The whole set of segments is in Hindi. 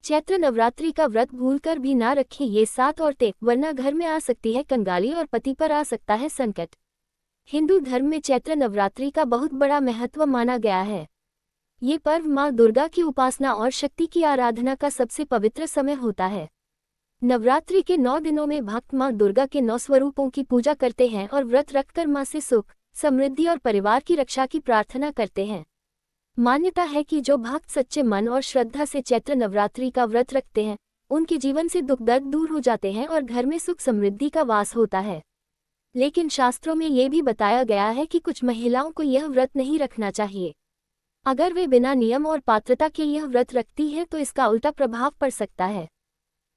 चैत्र नवरात्रि का व्रत भूलकर भी ना रखें ये 7 औरतें, वरना घर में आ सकती है कंगाली और पति पर आ सकता है संकट। हिंदू धर्म में चैत्र नवरात्रि का बहुत बड़ा महत्व माना गया है। ये पर्व माँ दुर्गा की उपासना और शक्ति की आराधना का सबसे पवित्र समय होता है। नवरात्रि के 9 दिनों में भक्त माँ दुर्गा के 9 स्वरूपों की पूजा करते हैं और व्रत रखकर माँ से सुख, समृद्धि और परिवार की रक्षा की प्रार्थना करते हैं। मान्यता है कि जो भक्त सच्चे मन और श्रद्धा से चैत्र नवरात्रि का व्रत रखते हैं, उनके जीवन से दुख दर्द दूर हो जाते हैं और घर में सुख समृद्धि का वास होता है। लेकिन शास्त्रों में ये भी बताया गया है कि कुछ महिलाओं को यह व्रत नहीं रखना चाहिए। अगर वे बिना नियम और पात्रता के यह व्रत रखती है तो इसका उल्टा प्रभाव पड़ सकता है।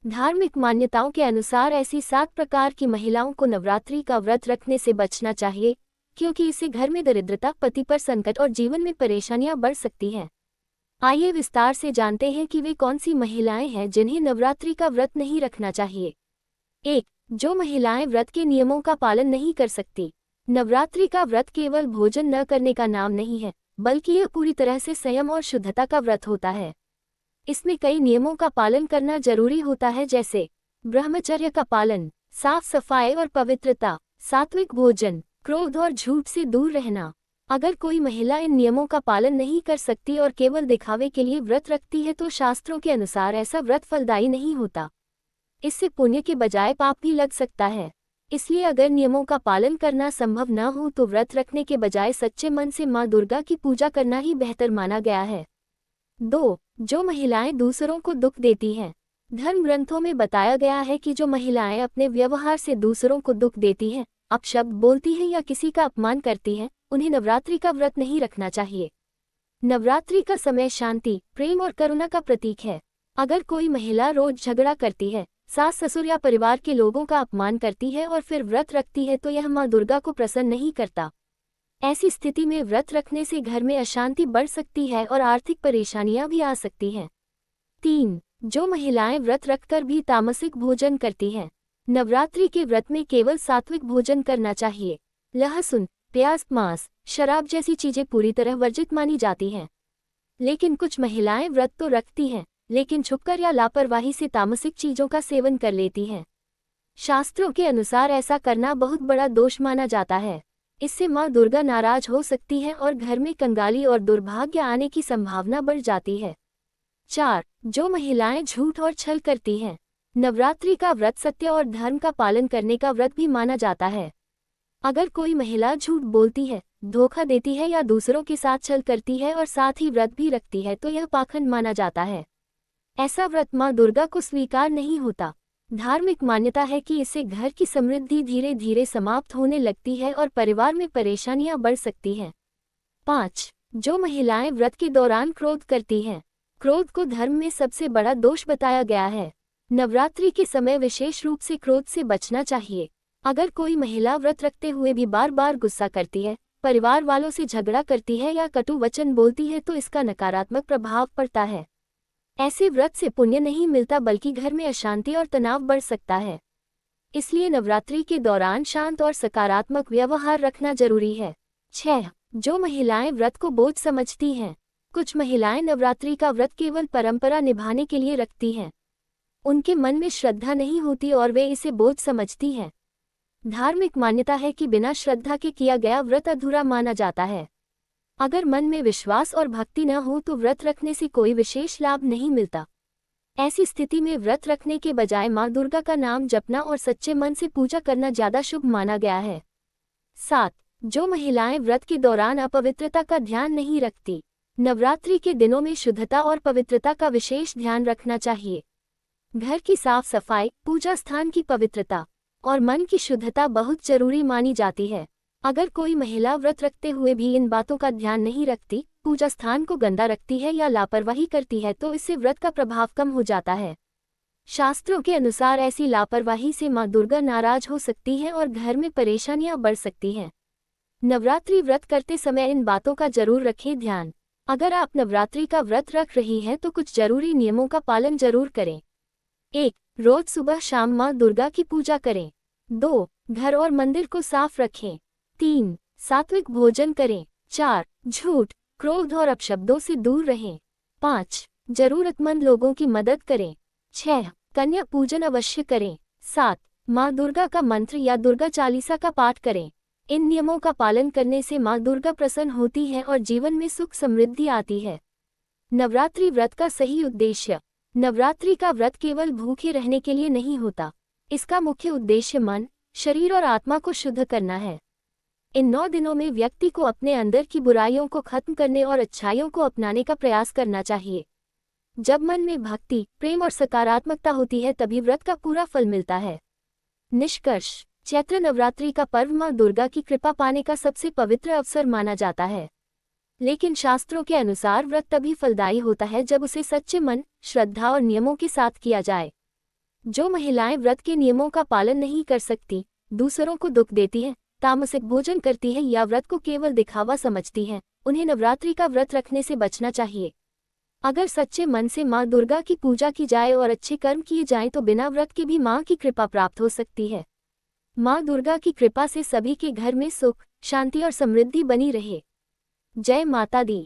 धार्मिक मान्यताओं के अनुसार ऐसी 7 प्रकार की महिलाओं को नवरात्रि का व्रत रखने से बचना चाहिए, क्योंकि इससे घर में दरिद्रता, पति पर संकट और जीवन में परेशानियां बढ़ सकती हैं। आइए विस्तार से जानते हैं कि वे कौन सी महिलाएं हैं जिन्हें नवरात्रि का व्रत नहीं रखना चाहिए। 1. जो महिलाएं व्रत के नियमों का पालन नहीं कर सकती। नवरात्रि का व्रत केवल भोजन न करने का नाम नहीं है, बल्कि यह पूरी तरह से संयम और शुद्धता का व्रत होता है। इसमें कई नियमों का पालन करना जरूरी होता है, जैसे ब्रह्मचर्य का पालन, साफ सफाई और पवित्रता, सात्विक भोजन, क्रोध और झूठ से दूर रहना। अगर कोई महिला इन नियमों का पालन नहीं कर सकती और केवल दिखावे के लिए व्रत रखती है तो शास्त्रों के अनुसार ऐसा व्रत फलदायी नहीं होता। इससे पुण्य के बजाय पाप भी लग सकता है। इसलिए अगर नियमों का पालन करना संभव न हो तो व्रत रखने के बजाय सच्चे मन से माँ दुर्गा की पूजा करना ही बेहतर माना गया है। 2. जो महिलाएं दूसरों को दुख देती हैं। धर्म ग्रंथों में बताया गया है कि जो महिलाएं अपने व्यवहार से दूसरों को दुख देती हैं, अपशब्द बोलती हैं या किसी का अपमान करती हैं, उन्हें नवरात्रि का व्रत नहीं रखना चाहिए। नवरात्रि का समय शांति, प्रेम और करुणा का प्रतीक है। अगर कोई महिला रोज झगड़ा करती है, सास ससुर या परिवार के लोगों का अपमान करती है और फिर व्रत रखती है तो यह माँ दुर्गा को प्रसन्न नहीं करता। ऐसी स्थिति में व्रत रखने से घर में अशांति बढ़ सकती है और आर्थिक परेशानियां भी आ सकती हैं। 3. जो महिलाएं व्रत रखकर भी तामसिक भोजन करती हैं। नवरात्रि के व्रत में केवल सात्विक भोजन करना चाहिए। लहसुन, प्याज, मांस, शराब जैसी चीजें पूरी तरह वर्जित मानी जाती हैं। लेकिन कुछ महिलाएं व्रत तो रखती हैं, लेकिन छुपकर या लापरवाही से तामसिक चीजों का सेवन कर लेती हैं। शास्त्रों के अनुसार ऐसा करना बहुत बड़ा दोष माना जाता है। इससे माँ दुर्गा नाराज हो सकती है और घर में कंगाली और दुर्भाग्य आने की संभावना बढ़ जाती है। 4. जो महिलाएं झूठ और छल करती हैं। नवरात्रि का व्रत सत्य और धर्म का पालन करने का व्रत भी माना जाता है। अगर कोई महिला झूठ बोलती है, धोखा देती है या दूसरों के साथ छल करती है और साथ ही व्रत भी रखती है तो यह पाखंड माना जाता है। ऐसा व्रत माँ दुर्गा को स्वीकार नहीं होता। धार्मिक मान्यता है कि इससे घर की समृद्धि धीरे धीरे समाप्त होने लगती है और परिवार में परेशानियां बढ़ सकती हैं। 5. जो महिलाएं व्रत के दौरान क्रोध करती हैं। क्रोध को धर्म में सबसे बड़ा दोष बताया गया है। नवरात्रि के समय विशेष रूप से क्रोध से बचना चाहिए। अगर कोई महिला व्रत रखते हुए भी बार बार गुस्सा करती है, परिवार वालों से झगड़ा करती है या कटु वचन बोलती है तो इसका नकारात्मक प्रभाव पड़ता है। ऐसे व्रत से पुण्य नहीं मिलता बल्कि घर में अशांति और तनाव बढ़ सकता है। इसलिए नवरात्रि के दौरान शांत और सकारात्मक व्यवहार रखना जरूरी है। 6. जो महिलाएं व्रत को बोझ समझती हैं। कुछ महिलाएं नवरात्रि का व्रत केवल परंपरा निभाने के लिए रखती हैं। उनके मन में श्रद्धा नहीं होती और वे इसे बोझ समझती हैं। धार्मिक मान्यता है कि बिना श्रद्धा के किया गया व्रत अधूरा माना जाता है। अगर मन में विश्वास और भक्ति न हो तो व्रत रखने से कोई विशेष लाभ नहीं मिलता। ऐसी स्थिति में व्रत रखने के बजाय माँ दुर्गा का नाम जपना और सच्चे मन से पूजा करना ज्यादा शुभ माना गया है। 7. जो महिलाएं व्रत के दौरान अपवित्रता का ध्यान नहीं रखती। नवरात्रि के दिनों में शुद्धता और पवित्रता का विशेष ध्यान रखना चाहिए। घर की साफ सफाई, पूजा स्थान की पवित्रता और मन की शुद्धता बहुत जरूरी मानी जाती है। अगर कोई महिला व्रत रखते हुए भी इन बातों का ध्यान नहीं रखती, पूजा स्थान को गंदा रखती है या लापरवाही करती है तो इससे व्रत का प्रभाव कम हो जाता है। शास्त्रों के अनुसार ऐसी लापरवाही से माँ दुर्गा नाराज हो सकती है और घर में परेशानियां बढ़ सकती हैं। नवरात्रि व्रत करते समय इन बातों का जरूर रखें ध्यान। अगर आप नवरात्रि का व्रत रख रही हैं तो कुछ जरूरी नियमों का पालन जरूर करें। 1. रोज सुबह शाम माँ दुर्गा की पूजा करें। 2. घर और मंदिर को साफ रखें। 3. सात्विक भोजन करें। 4. झूठ, क्रोध और अपशब्दों से दूर रहें। 5. जरूरतमंद लोगों की मदद करें। 6. कन्या पूजन अवश्य करें। 7. माँ दुर्गा का मंत्र या दुर्गा चालीसा का पाठ करें। इन नियमों का पालन करने से माँ दुर्गा प्रसन्न होती है और जीवन में सुख समृद्धि आती है। नवरात्रि व्रत का सही उद्देश्य। नवरात्रि का व्रत केवल भूखे रहने के लिए नहीं होता। इसका मुख्य उद्देश्य मन, शरीर और आत्मा को शुद्ध करना है। इन 9 दिनों में व्यक्ति को अपने अंदर की बुराइयों को खत्म करने और अच्छाइयों को अपनाने का प्रयास करना चाहिए। जब मन में भक्ति, प्रेम और सकारात्मकता होती है तभी व्रत का पूरा फल मिलता है। निष्कर्ष। चैत्र नवरात्रि का पर्व माँ दुर्गा की कृपा पाने का सबसे पवित्र अवसर माना जाता है। लेकिन शास्त्रों के अनुसार व्रत तभी फलदायी होता है जब उसे सच्चे मन, श्रद्धा और नियमों के साथ किया जाए। जो महिलाएं व्रत के नियमों का पालन नहीं कर सकती, दूसरों को दुख देती हैं, तामसिक भोजन करती हैं या व्रत को केवल दिखावा समझती हैं, उन्हें नवरात्रि का व्रत रखने से बचना चाहिए। अगर सच्चे मन से माँ दुर्गा की पूजा की जाए और अच्छे कर्म किए जाएं तो बिना व्रत के भी माँ की कृपा प्राप्त हो सकती है। माँ दुर्गा की कृपा से सभी के घर में सुख, शांति और समृद्धि बनी रहे। जय माता दी।